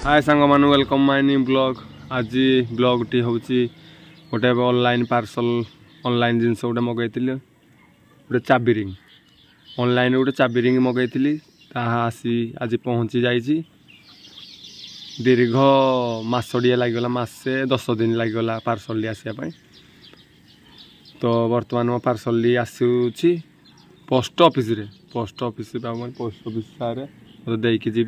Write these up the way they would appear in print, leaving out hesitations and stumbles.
हाय सांग मान welcome my new blog. आज ब्लॉग टी हूँ गोटे ऑनलाइन पार्सल ऑनलाइन जिनस गोटे मगई गोटे चाबी रिंग ऑनलाइन गोटे चाबी रिंग मगई आसी आज पहुँची जाइए। दीर्घ मासटे लगला मसे 10 दिन लगला पार्सल आसापी। तो बर्तमान मो पार्सल आसूची पोस्ट ऑफिस पोस्ट ऑफिस सारे देकी जी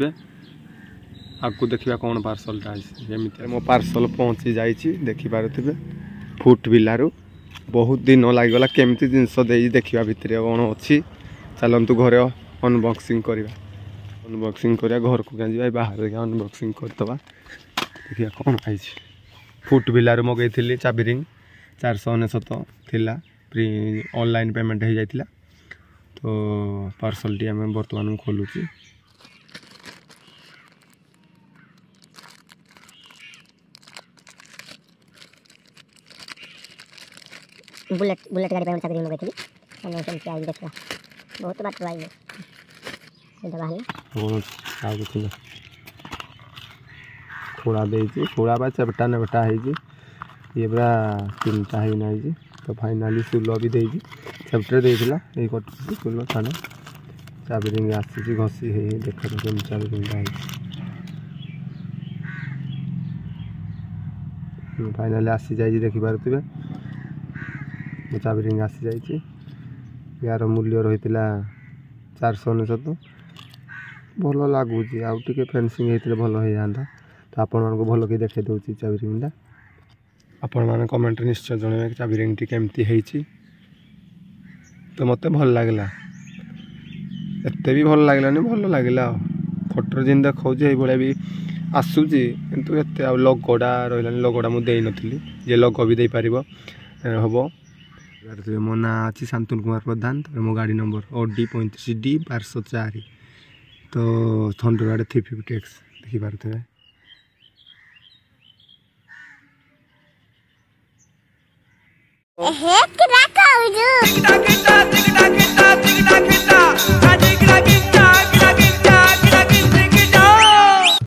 आपको देखा कौन पार्सलटा जमी मो पार्सल पहुँची जाइए। देखिपे फुट बिलारू बहुत दिन लगला केमती जिनस देखा भितर कौन अच्छी। चलतु घरे अनबॉक्सिंग करवा घर को क्या जा बाहर अनबॉक्सिंग करदे देखिए कौन आई। फुट बिलारू मगई चाबी रिंग 499 थिला प्री ऑनलाइन पेमेंट हो जाता। तो पार्सल टी आम बर्तमान खोलुची। बुलेट गाड़ी पर चाबी रिंग मगई थी आई देखा बहुत बात आई खोड़ा दे खोड़ा बा चेपटा नेपटा ये पूरा 3टा ही ना। तो फाइनाली सुल भी दे चेप्टर देला ये कटुची सुल थाना चाबी रिंग आसी घसी है देख चाबी रिंग फाइनाली आसी जाइए। देखिपे चाबी रिंग आसी जाइए। यार मूल्य रही 499 भल लगुच आउ टे फेंसिंग होते भल हो जाता। तो आपण मानको भल कि देखे दूसरी चाबी रिंगटा आपण मैंने कमेंट निश्चय जनइबे कि चाबी रिंगटी केमती है। तो मत भल लगला एत भी भल लगलानी भल लगला फोटो जिन देखा ये भी आसूची किंतु एत लगोटा रहा लगोटा मुझे नी जे लग भी दे पार हम। मो ना अच्छी शांतनु कुमार प्रधान। मो गाड़ी नंबर OD 35D 1204। तो थंडरबर्ड 350X देखिपे।